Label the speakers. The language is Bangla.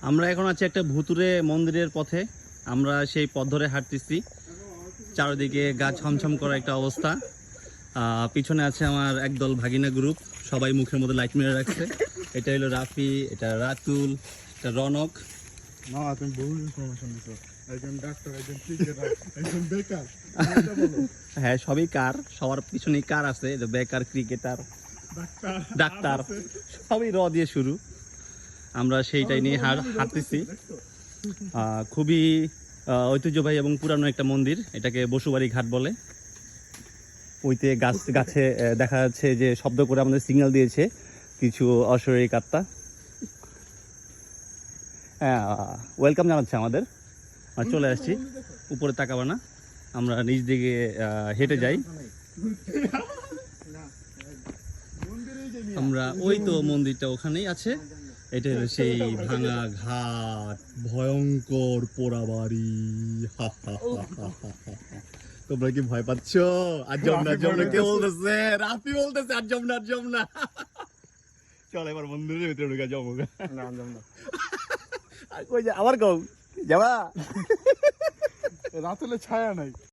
Speaker 1: আমরা এখন আছি একটা ভুতুরে মন্দিরের পথে। আমরা সেই পথ ধরে হাঁটতেছি, চারিদিকে গাছ ছমছম করা একটা অবস্থা। পিছনে আছে আমার একদল ভাগিনা গ্রুপ, সবাই মুখের মধ্যে লাইট মেরে রাখছে। এটা হলো রাফি, এটা রাতুল, এটা রনক।
Speaker 2: না তুমি বহু ইনফরমেশন দিছো, একজন ডাক্তার, একজন ক্রিকেটার, একজন বেকার।
Speaker 1: হ্যাঁ, সবই কার, সবার পিছনেই কার আছে। বেকার, ক্রিকেটার, ডাক্তার, সবই র দিয়ে শুরু। আমরা সেইটাই নিয়ে হাঁটতেছি। খুবই ঐতিহ্যবাহী এবং পুরানো একটা মন্দির, এটাকে বসুবাড়ি ঘাট বলে। ওইতে গাছে দেখা যাচ্ছে যে শব্দ করে আমাদের সিগন্যাল দিয়েছে কিছু অশরীরী আত্মা। হ্যাঁ, ওয়েলকাম জানাচ্ছে আমাদের। চলে আসছি, উপরে তাকাবা না, আমরা নিচ দিকে হেঁটে যাই। আমরা ওই তো মন্দিরটা ওখানেই আছে। এটা হলো সেই ভাঙা ঘাট, ভয়ঙ্কর পোড়াবাড়ি। তোমরা কি ভয় পাচ্ছ? আর জমনা কে বলতেছে? রাফি বলতেছে আর জমনা। চল এবার মন্দিরের ভিতরে ঢুকে যাবো। কই যা আবার কও যাবা?
Speaker 2: রাতুলে ছায়া নাই।